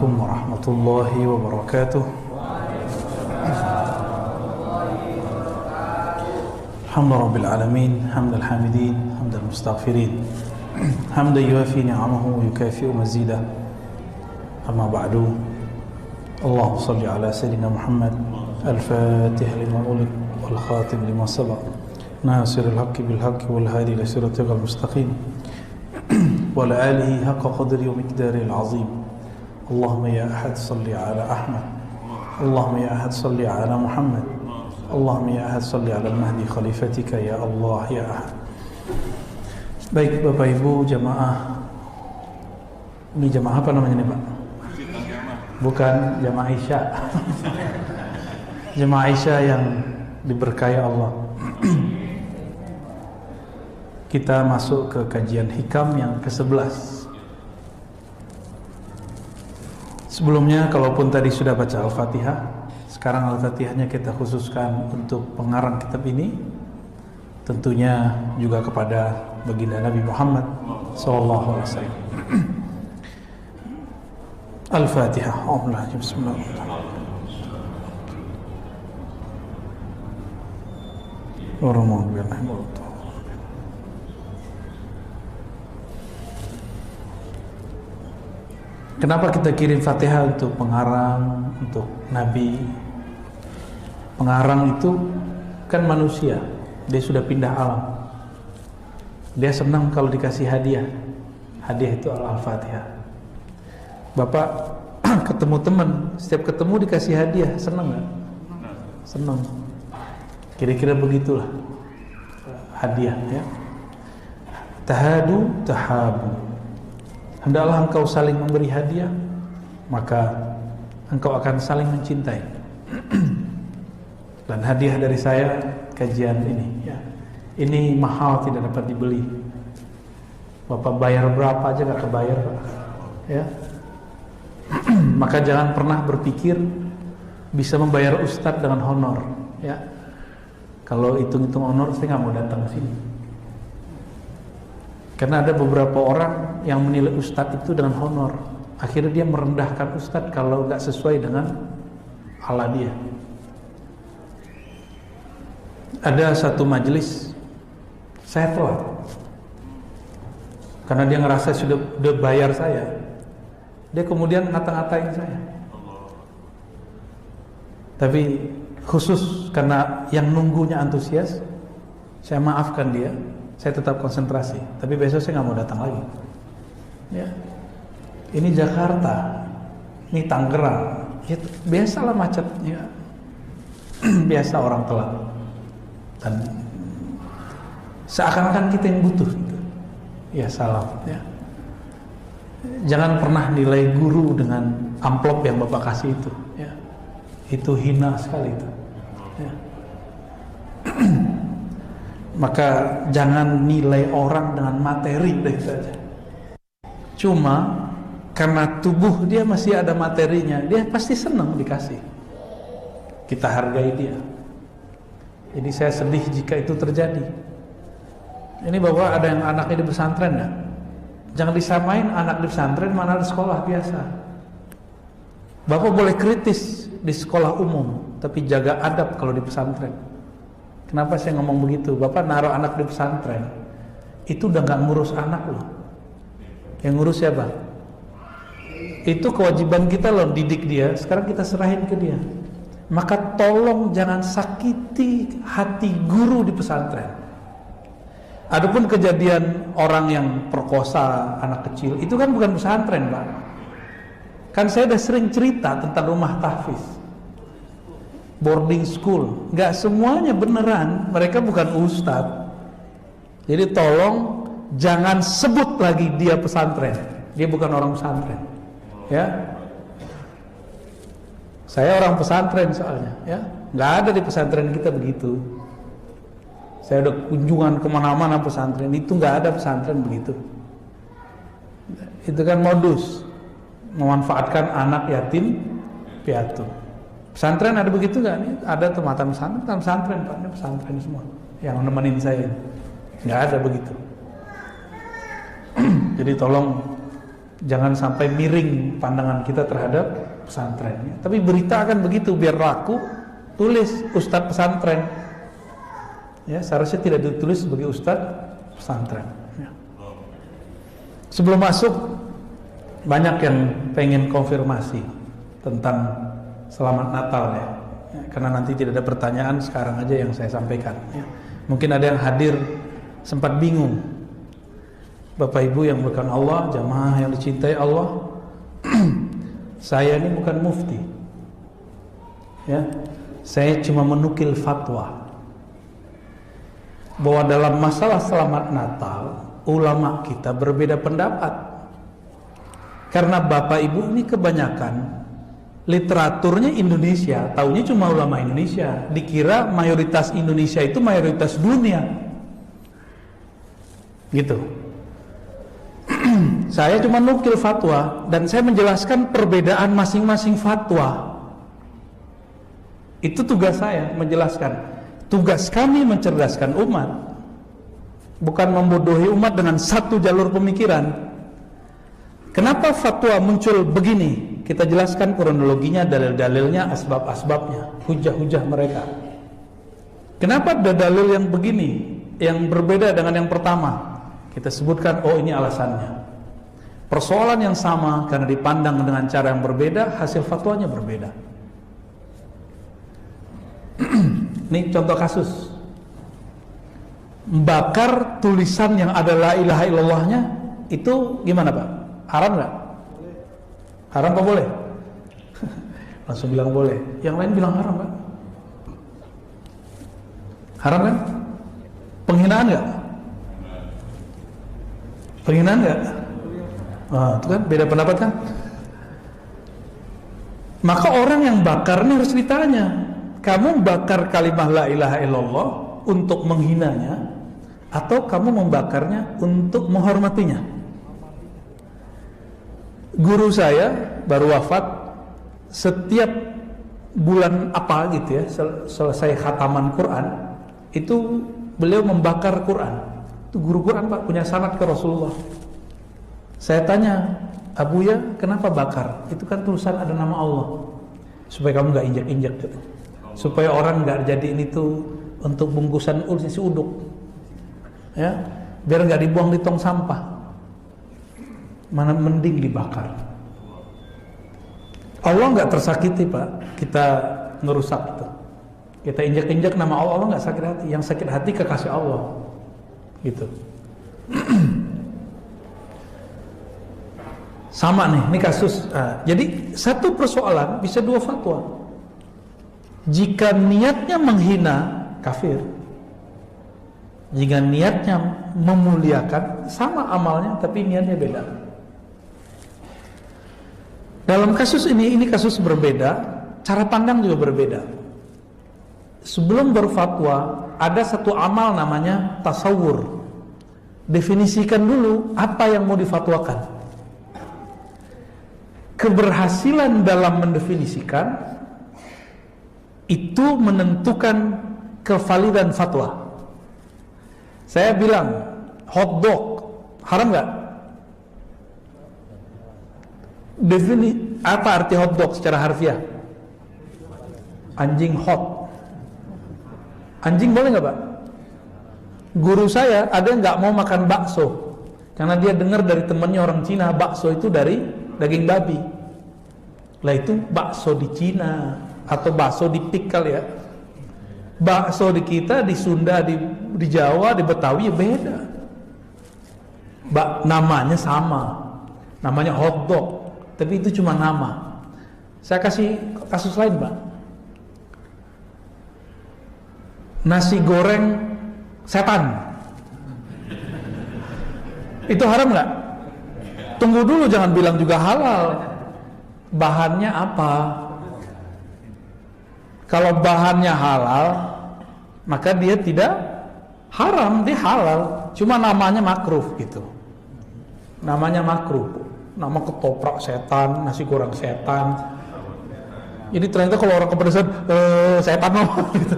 Assalamualaikum warahmatullahi wabarakatuh. Alhamdulillah alamin, hamdal hamidin, hamdal mustaghfirin, hamdan yuafi ni'amahu wa yukafi'u mazidah. Amma ba'du. Allahumma shalli ala sayyidina Muhammad al-fatih lima ulik wal khatim lima sabaq nasirul haqqi bil haqqi wal hadi ila siratal mustaqim wa ala alihi haqqa qadri wa miqdaril azim. Allahumma ya ahad salli ala Ahmad, Allahumma ya ahad salli ala Muhammad, Allahumma ya ahad salli ala al-mahdi khalifatika ya Allah ya ahad. Baik Bapak Ibu jamaah, ini jamaah apa namanya nih Pak? Bukan jamaah Isya. Jamaah Isya yang diberkahi Allah. Kita masuk ke kajian hikam yang ke-11. Sebelumnya, kalaupun tadi sudah baca Al-Fatihah, sekarang Al-Fatihahnya kita khususkan untuk pengarang kitab ini, tentunya juga kepada baginda Nabi Muhammad SAW. Al-Fatihah. Bismillahirrahmanirrahim. Kenapa kita kirim Fatihah untuk pengarang, untuk Nabi? Pengarang itu kan manusia, dia sudah pindah alam. Dia senang kalau dikasih hadiah. Hadiah itu Al-Fatihah. Bapak ketemu teman, setiap ketemu dikasih hadiah, senang nggak? Senang. Kira-kira begitulah hadiah, ya. Tahadu tahabu. Hendaklah engkau saling memberi hadiah, maka engkau akan saling mencintai. Dan hadiah dari saya kajian ini, ya. Ini mahal, tidak dapat dibeli. Bapak bayar berapa aja gak kebayar, Pak. Ya. Maka jangan pernah berpikir bisa membayar ustadz dengan honor, ya. Kalau hitung-hitung honor, saya nggak mau datang ke sini. Karena ada beberapa orang yang menilai ustadz itu dengan honor. Akhirnya dia merendahkan ustadz kalau nggak sesuai dengan ala dia. Ada satu majelis, saya telat. Karena dia ngerasa sudah bayar saya. Dia kemudian ngata-ngatain saya. Tapi khusus karena yang nunggunya antusias, saya maafkan dia. Saya tetap konsentrasi, tapi besok saya nggak mau datang lagi. Ya, ini Jakarta, ini Tangerang, ya, biasalah macet, ya. Biasa orang telat, dan seakan-akan kita yang butuh, gitu. Ya salam, ya. Jangan pernah nilai guru dengan amplop yang Bapak kasih itu, ya. Itu hina sekali itu. Ya. Maka jangan nilai orang dengan materi deh saja. Cuma karena tubuh dia masih ada materinya, dia pasti senang dikasih. Kita hargai dia. Jadi saya sedih jika itu terjadi. Ini Bapak ada yang anaknya di pesantren ya? Jangan disamain anak di pesantren mana di sekolah biasa. Bapak boleh kritis di sekolah umum, tapi jaga adab kalau di pesantren. Kenapa saya ngomong begitu? Bapak naruh anak di pesantren, itu udah gak ngurus anak loh. Yang ngurus siapa? Itu kewajiban kita loh, didik dia. Sekarang kita serahin ke dia. Maka tolong jangan sakiti hati guru di pesantren. Adapun kejadian orang yang perkosa anak kecil, itu kan bukan pesantren Pak. Kan saya udah sering cerita tentang rumah tahfiz, boarding school. Gak semuanya beneran, mereka bukan ustadz. Jadi tolong jangan sebut lagi dia pesantren. Dia bukan orang pesantren, ya. Saya orang pesantren soalnya, ya. Gak ada di pesantren kita begitu. Saya udah kunjungan kemana-mana pesantren, itu gak ada pesantren begitu. Itu kan modus memanfaatkan anak yatim piatu. Pesantren ada begitu gak? Ada tuh mantan pesantren Pak, ini pesantren semua yang nemenin saya. Nggak ada begitu. Jadi tolong Jangan sampai miring pandangan kita terhadap pesantrennya. Tapi berita akan begitu, biar laku, tulis Ustadz pesantren. Ya, seharusnya tidak ditulis sebagai Ustadz pesantren. Ya. Sebelum masuk, banyak yang pengen konfirmasi tentang Selamat Natal ya. Karena nanti tidak ada pertanyaan, sekarang aja yang saya sampaikan. Ya. Mungkin ada yang hadir sempat bingung. Bapak Ibu yang bukan Allah, jamaah yang dicintai Allah, saya ini bukan mufti, ya, saya cuma menukil fatwa bahwa dalam masalah Selamat Natal ulama kita berbeda pendapat. Karena Bapak Ibu ini kebanyakan literaturnya Indonesia, taunya cuma ulama Indonesia, dikira mayoritas Indonesia itu mayoritas dunia, gitu. Saya cuma nukil fatwa dan saya menjelaskan perbedaan masing-masing fatwa. Itu tugas saya, menjelaskan. Tugas kami mencerdaskan umat, bukan membodohi umat dengan satu jalur pemikiran. Kenapa fatwa muncul begini? Kita jelaskan kronologinya, dalil-dalilnya, asbab-asbabnya, hujah-hujah mereka. Kenapa ada dalil yang begini, yang berbeda dengan yang pertama? Kita sebutkan, oh ini alasannya. Persoalan yang sama karena dipandang dengan cara yang berbeda, hasil fatwanya berbeda. Ini contoh kasus. Membakar tulisan yang ada la ilaha illallahnya, itu gimana Pak? Haram nggak? Haram apa boleh? Langsung bilang boleh. Yang lain bilang haram Pak. Haram kan? Penghinaan nggak? Penghinaan nggak? Itu kan beda pendapat kan? Maka orang yang bakar ini harus ditanya, kamu bakar kalimah la ilaha illallah untuk menghinanya, atau kamu membakarnya untuk menghormatinya? Guru saya baru wafat, setiap bulan apa gitu ya, selesai khataman Quran, itu beliau membakar Quran. Itu guru Quran Pak, punya sanad ke Rasulullah. Saya tanya, Abu ya, kenapa bakar? Itu kan tulisan ada nama Allah, supaya kamu gak injak-injak gitu. Supaya orang gak jadiin itu untuk bungkusan isi uduk, ya, biar gak dibuang di tong sampah. Mana mending dibakar. Allah gak tersakiti Pak, kita ngerusak itu. Kita injak-injak nama Allah, Allah gak sakit hati. Yang sakit hati kekasih Allah, gitu. Sama nih, ini kasus. Jadi satu persoalan bisa dua fatwa. Jika niatnya menghina, kafir. Jika niatnya memuliakan, sama amalnya tapi niatnya beda. Dalam kasus ini kasus berbeda, cara pandang juga berbeda. Sebelum berfatwa, ada satu amal namanya tasawur. Definisikan dulu apa yang mau difatwakan. Keberhasilan dalam mendefinisikan itu menentukan kevalidan fatwa. Saya bilang hotdog haram nggak? Apa arti hotdog secara harfiah? Anjing hot. Anjing boleh nggak Pak? Guru saya ada yang nggak mau makan bakso karena dia dengar dari temannya orang Cina bakso itu dari daging babi. Lah itu bakso di Cina atau bakso di pik kali ya. Bakso di kita, di Sunda, di Jawa, di Betawi ya beda. Namanya sama, namanya hotdog, tapi itu cuma nama. Saya kasih kasus lain Pak. Nasi goreng setan, itu haram nggak? Tunggu dulu, jangan bilang juga halal. Bahannya apa? Kalau bahannya halal, maka dia tidak haram, dia halal. Cuma namanya makruh gitu. Namanya makruh. Nama ketoprak setan, nasi goreng setan. Jadi ternyata kalau orang kepedesan, setan apa gitu.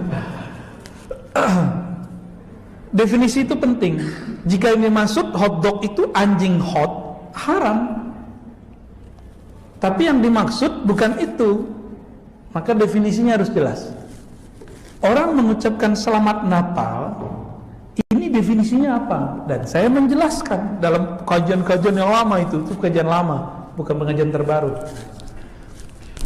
Definisi itu penting. Jika ini masuk hotdog itu anjing hot, haram. Tapi yang dimaksud bukan itu. Maka definisinya harus jelas. Orang mengucapkan selamat Natal, ini definisinya apa? Dan saya menjelaskan dalam kajian-kajian yang lama itu kajian lama, bukan pengajian terbaru.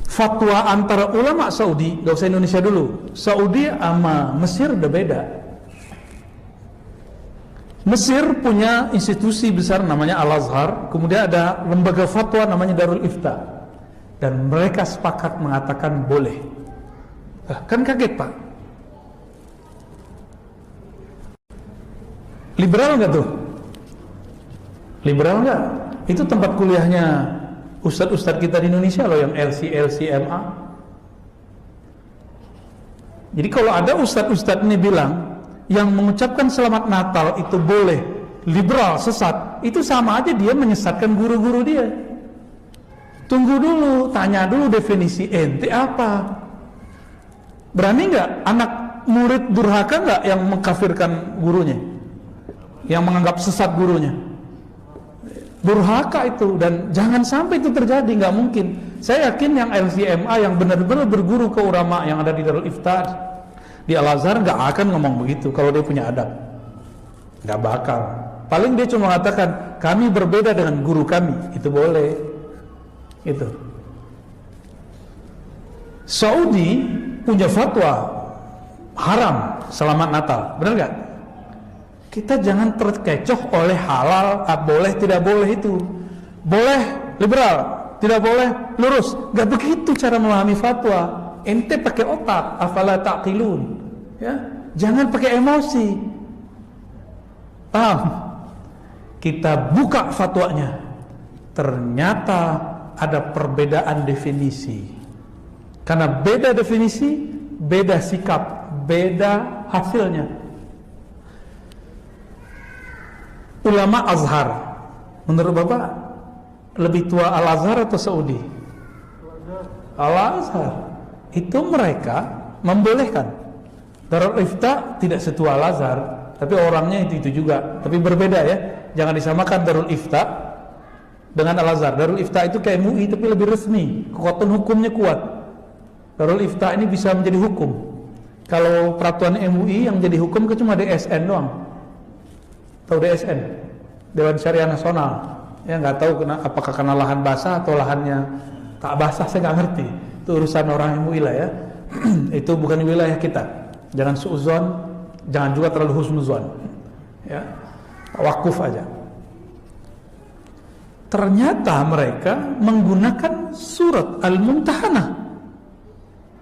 Fatwa antara ulama Saudi, gak usah Indonesia dulu, Saudi sama Mesir udah beda. Mesir punya institusi besar namanya Al-Azhar, kemudian ada lembaga fatwa namanya Darul Ifta, dan mereka sepakat mengatakan boleh. Kan kaget Pak? Liberal nggak tuh? Liberal nggak? Itu tempat kuliahnya ustadz-ustadz kita di Indonesia loh, yang LCMA. Jadi kalau ada ustadz-ustadz ini bilang yang mengucapkan selamat Natal itu boleh, liberal, sesat, itu sama aja dia menyesatkan guru-guru dia. Tunggu dulu, tanya dulu definisi ente apa. Berani nggak anak murid durhaka nggak yang mengkafirkan gurunya, yang menganggap sesat gurunya? Durhaka itu, dan jangan sampai itu terjadi, nggak mungkin. Saya yakin yang LCMA yang benar-benar berguru ke ulama yang ada di Darul Iftar, di Al-Azhar, nggak akan ngomong begitu kalau dia punya adab. Nggak bakal. Paling dia cuma mengatakan kami berbeda dengan guru kami, itu boleh. Itu. Saudi punya fatwa haram selamat Natal, benar nggak? Kita jangan terkecoh oleh halal, boleh tidak boleh itu. Boleh liberal, tidak boleh lurus. Nggak begitu cara memahami fatwa. Ente pakai otak, afala taqilun. Ya, jangan pakai emosi. Paham? Kita buka fatwanya. Ternyata ada perbedaan definisi. Karena beda definisi, beda sikap, beda hasilnya. Ulama Azhar, menurut Bapak lebih tua Al-Azhar atau Saudi? Al-Azhar. Itu mereka membolehkan. Darul Ifta tidak setua Al-Azhar, tapi orangnya itu juga, tapi berbeda ya. Jangan disamakan Darul Ifta dengan Al-Azhar. Darul Ifta itu kayak MUI tapi lebih resmi, kekuatan hukumnya kuat. Darul Ifta ini bisa menjadi hukum. Kalau peraturan MUI yang jadi hukum itu cuma DSN doang. Tahu DSN? Dewan Syariah Nasional. Ya, nggak tahu apakah karena lahan basah atau lahannya tak basah, saya nggak ngerti. Itu urusan orang MUI lah ya. Itu bukan wilayah kita. Jangan suuzon, jangan juga terlalu husnuzon. Ya, wakuf aja. Ternyata mereka menggunakan surat Al-Mumtahanah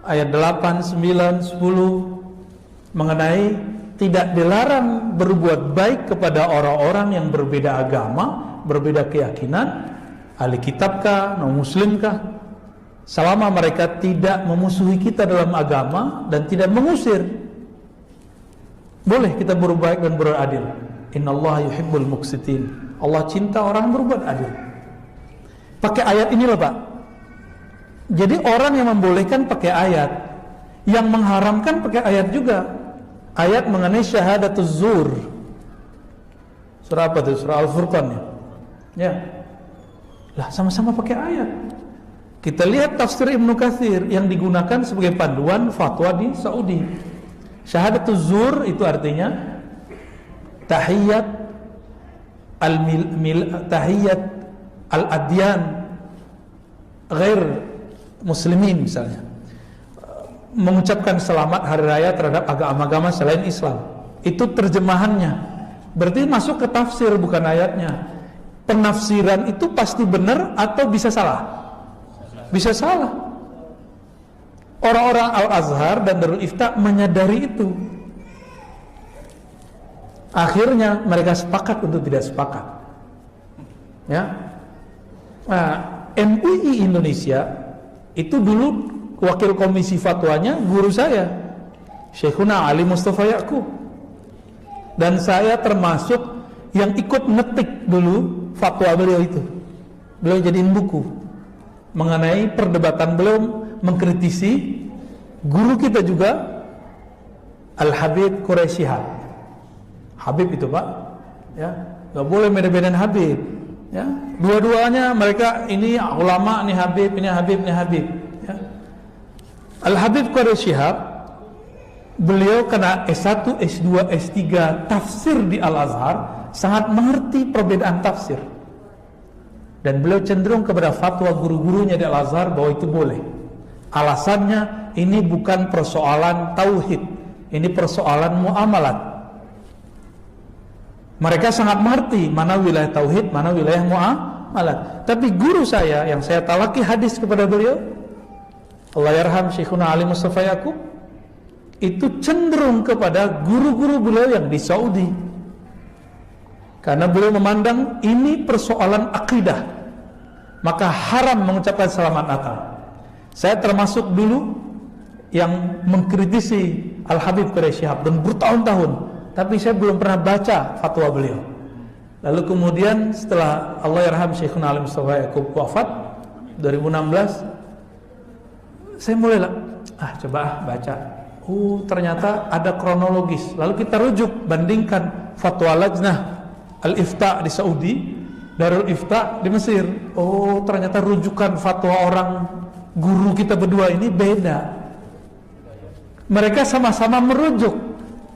ayat 8, 9, 10 mengenai tidak dilarang berbuat baik kepada orang-orang yang berbeda agama, berbeda keyakinan, ahli kitabkah, non-muslimkah, selama mereka tidak memusuhi kita dalam agama dan tidak mengusir. Boleh kita berbuat baik dan beradil. Innallaha yuhibbul muqsitin. Allah cinta orang yang berbuat adil. Pakai ayat ini loh Pak. Jadi orang yang membolehkan pakai ayat, yang mengharamkan pakai ayat juga. Ayat mengenai syahadatuz zur. Surah apa itu? Surah Al-Furqan ya. Ya. Lah sama-sama pakai ayat. Kita lihat tafsir Ibnu Katsir yang digunakan sebagai panduan fatwa di Saudi. Syahadatuz zur itu artinya tahiyat tahiyat al-adyan ghair muslimin misalnya, mengucapkan selamat hari raya terhadap agama-agama selain Islam. Itu terjemahannya. Berarti masuk ke tafsir bukan ayatnya. Penafsiran itu pasti benar atau bisa salah? Bisa salah. Orang-orang Al-Azhar dan Darul Ifta menyadari itu. Akhirnya mereka sepakat untuk tidak sepakat. Ya. Nah, MUI Indonesia itu dulu wakil komisi fatwanya guru saya, Syekhuna Ali Mustafa Ya'qub. Dan saya termasuk yang ikut ngetik dulu fatwa beliau itu. Beliau jadiin buku mengenai perdebatan beliau mengkritisi guru kita juga Al-Habib Quraisyihab. Habib itu Pak, ya, nggak boleh beda-bedain Habib. Ya, dua-duanya mereka ini ulama, ini Habib, ini Habib, ini Habib. Ya. Al-Habib Quraish Shihab, beliau kena S1, S2, S3 tafsir di Al-Azhar, sangat mengerti perbedaan tafsir. Dan beliau cenderung kepada fatwa guru-gurunya di Al-Azhar bahwa itu boleh. Alasannya ini bukan persoalan tauhid, ini persoalan muamalat. Mereka sangat mengerti mana wilayah tauhid, mana wilayah muamalat. Tapi guru saya yang saya talaki hadis kepada beliau, Allah yarham Syekhuna Ali Mustafa Yaqub, itu cenderung kepada guru-guru beliau yang di Saudi. Karena beliau memandang ini persoalan akidah, maka haram mengucapkan selamat Natal. Saya termasuk dulu yang mengkritisi Al-Habib Quraish Shihab dan bertahun-tahun, tapi saya belum pernah baca fatwa beliau. Lalu kemudian setelah Allah yarham Syekhuna Ali Mustafa Yaqub wafat 2016, saya mulai coba baca. Ternyata ada kronologis. Lalu kita rujuk, bandingkan fatwa Lajnah Al-Ifta di Saudi, Darul Ifta di Mesir. Ternyata rujukan fatwa orang guru kita berdua ini beda. Mereka sama-sama merujuk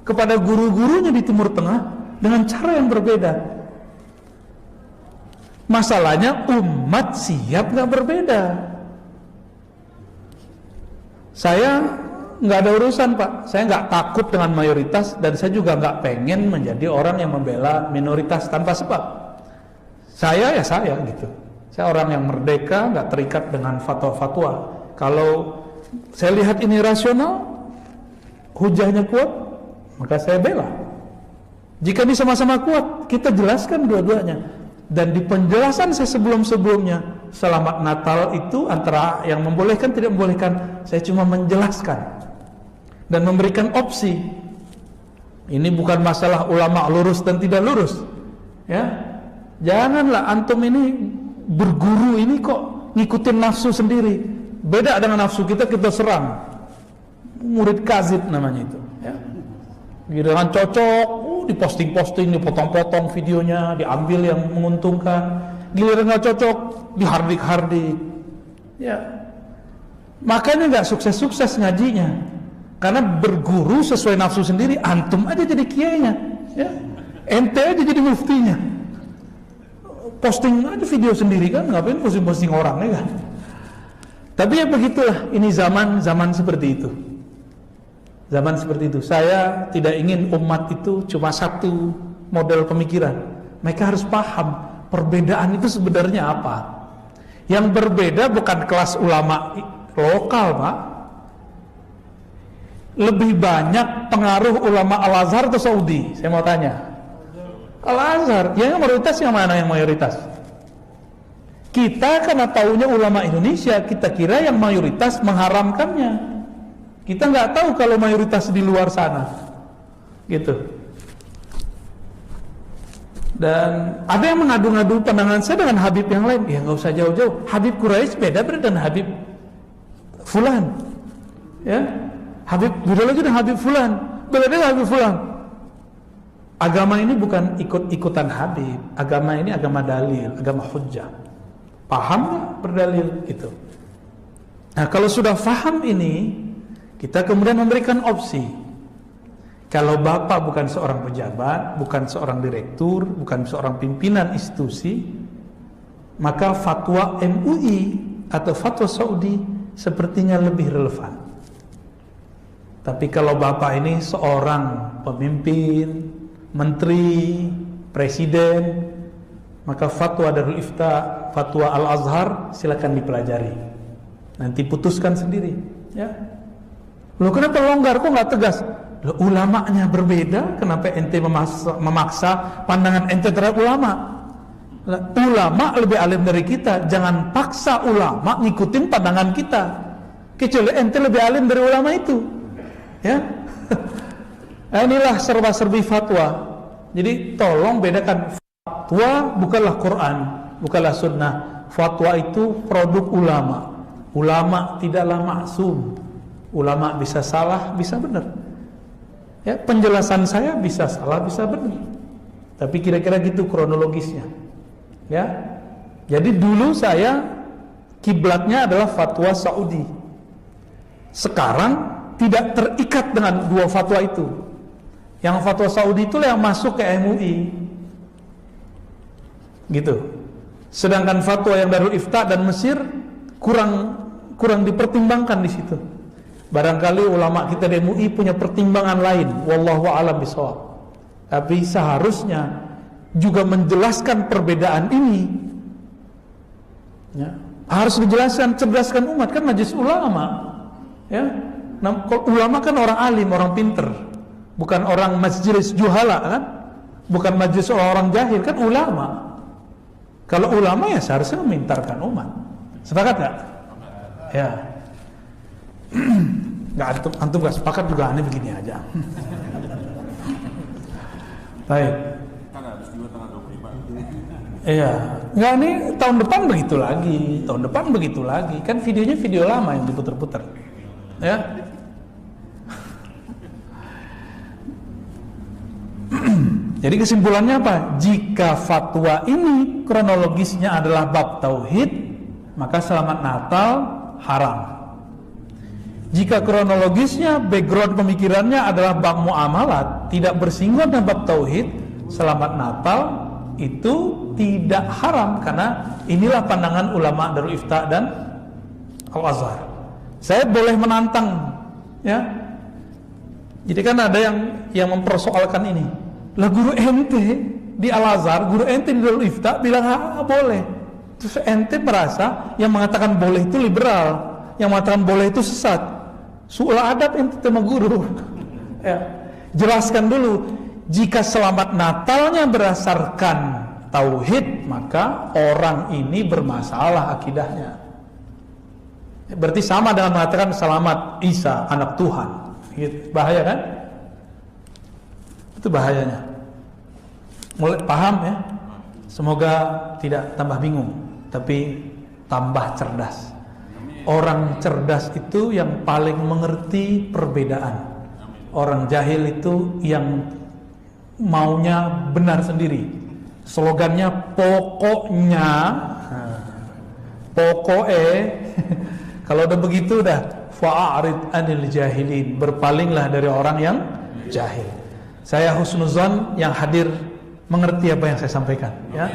kepada guru-gurunya di Timur Tengah dengan cara yang berbeda. Masalahnya umat siap nggak berbeda. Saya nggak ada urusan, Pak. Saya nggak takut dengan mayoritas, dan saya juga nggak pengen menjadi orang yang membela minoritas tanpa sebab. Saya gitu. Saya orang yang merdeka, nggak terikat dengan fatwa-fatwa. Kalau saya lihat ini rasional, hujahnya kuat, maka saya bela. Jika ini sama-sama kuat, kita jelaskan dua-duanya. Dan di penjelasan saya sebelum-sebelumnya, selamat Natal itu antara yang membolehkan tidak membolehkan, saya cuma menjelaskan dan memberikan opsi. Ini bukan masalah ulama lurus dan tidak lurus, ya. Janganlah antum ini berguru ini kok ngikutin nafsu sendiri. Beda dengan nafsu kita serang. Murid kazib namanya itu, ya. Giliran cocok, diposting-posting, dipotong-potong videonya, diambil yang menguntungkan. Giliran nggak cocok, dihardik-hardik, ya. Makanya nggak sukses-sukses ngajinya, karena berguru sesuai nafsu sendiri. Antum aja jadi kiainya, ya. Ente aja jadi muftinya. Posting aja video sendiri kan, ngapain posting-posting orang, ya kan? Tapi ya begitulah, ini zaman seperti itu. Zaman seperti itu. Saya tidak ingin umat itu cuma satu model pemikiran. Mereka harus paham perbedaan itu sebenarnya apa. Yang berbeda bukan kelas ulama lokal, Pak. Lebih banyak pengaruh ulama Al-Azhar atau Saudi? Saya mau tanya. Al-Azhar. Yang mayoritas yang mana yang mayoritas? Kita karena taunya ulama Indonesia, kita kira yang mayoritas mengharamkannya. Kita nggak tahu kalau mayoritas di luar sana, gitu. Dan ada yang mengadu-ngadu pandangan saya dengan Habib yang lain. Ya nggak usah jauh-jauh. Habib Quraish beda dengan Habib Fulan, ya. Habib beda lagi dengan Habib Fulan, beda dengan Habib Fulan. Agama ini bukan ikut-ikutan Habib. Agama ini agama dalil, agama hujjah. Paham nggak berdalil gitu. Nah kalau sudah paham ini, kita kemudian memberikan opsi. Kalau bapak bukan seorang pejabat, bukan seorang direktur, bukan seorang pimpinan institusi, maka fatwa MUI atau fatwa Saudi sepertinya lebih relevan. Tapi kalau bapak ini seorang pemimpin, menteri, presiden, maka fatwa Darul Ifta, fatwa Al-Azhar silakan dipelajari. Nanti putuskan sendiri, ya. Loh kenapa longgar, kok nggak tegas? Loh, ulamanya berbeda, kenapa ente memaksa pandangan ente terhadap ulama? Ulama lebih alim dari kita, jangan paksa ulama ngikutin pandangan kita. Kecuali ente lebih alim dari ulama itu, ya. Inilah serba-serbi fatwa. Jadi tolong bedakan, fatwa bukanlah Quran, bukanlah sunnah. Fatwa itu produk ulama. Ulama tidaklah maksum. Ulama bisa salah, bisa benar. Ya, penjelasan saya bisa salah, bisa benar. Tapi kira-kira gitu kronologisnya. Ya. Jadi dulu saya kiblatnya adalah fatwa Saudi. Sekarang tidak terikat dengan dua fatwa itu. Yang fatwa Saudi itu yang masuk ke MUI. Gitu. Sedangkan fatwa yang Darul Ifta dan Mesir kurang dipertimbangkan di situ. Barangkali ulama kita di MUI punya pertimbangan lain, wallahu a'lam bishawab. Tapi seharusnya juga menjelaskan perbedaan ini. Ya. Harus dijelaskan, cerdaskan umat, kan majelis ulama. Ya. Nah, ulama kan orang alim, orang pinter, bukan orang majelis juhala kan, bukan majelis orang jahil, kan ulama. Kalau ulama ya seharusnya memintarkan umat. Sepakat gak? Ya. Gak, antum gak sepakat juga, aneh begini aja. Baik. Kan habis 2 tanggal 25. Iya. Enggak, nih tahun depan begitu lagi. Tahun depan begitu lagi. Kan videonya video lama yang diputer-puter. Ya. Jadi kesimpulannya apa? Jika fatwa ini kronologisnya adalah bab tauhid, maka selamat Natal haram. Jika kronologisnya, background pemikirannya adalah bab muamalat, tidak bersinggungan dengan bab tauhid, selamat Natal itu tidak haram, karena inilah pandangan ulama Darul Ifta dan Al-Azhar. Saya boleh menantang, ya. Jadi kan ada yang mempersoalkan ini. Lah guru ente di Al-Azhar, guru ente di Darul Ifta bilang boleh. Terus ente merasa yang mengatakan boleh itu liberal, yang mengatakan boleh itu sesat. Su'ul adab ente sama guru. Ya. Jelaskan dulu, jika selamat Natalnya berdasarkan tauhid, maka orang ini bermasalah akidahnya. Berarti sama dengan mengatakan selamat Isa anak Tuhan. Gitu. Bahaya kan? Itu bahayanya. Mulai paham ya? Semoga tidak tambah bingung, tapi tambah cerdas. Orang cerdas itu yang paling mengerti perbedaan. Orang jahil itu yang maunya benar sendiri. Slogannya pokoknya, kalau udah begitu udah fa'arid anil jahilin, berpalinglah dari orang yang jahil. Saya husnuzan yang hadir mengerti apa yang saya sampaikan, ya.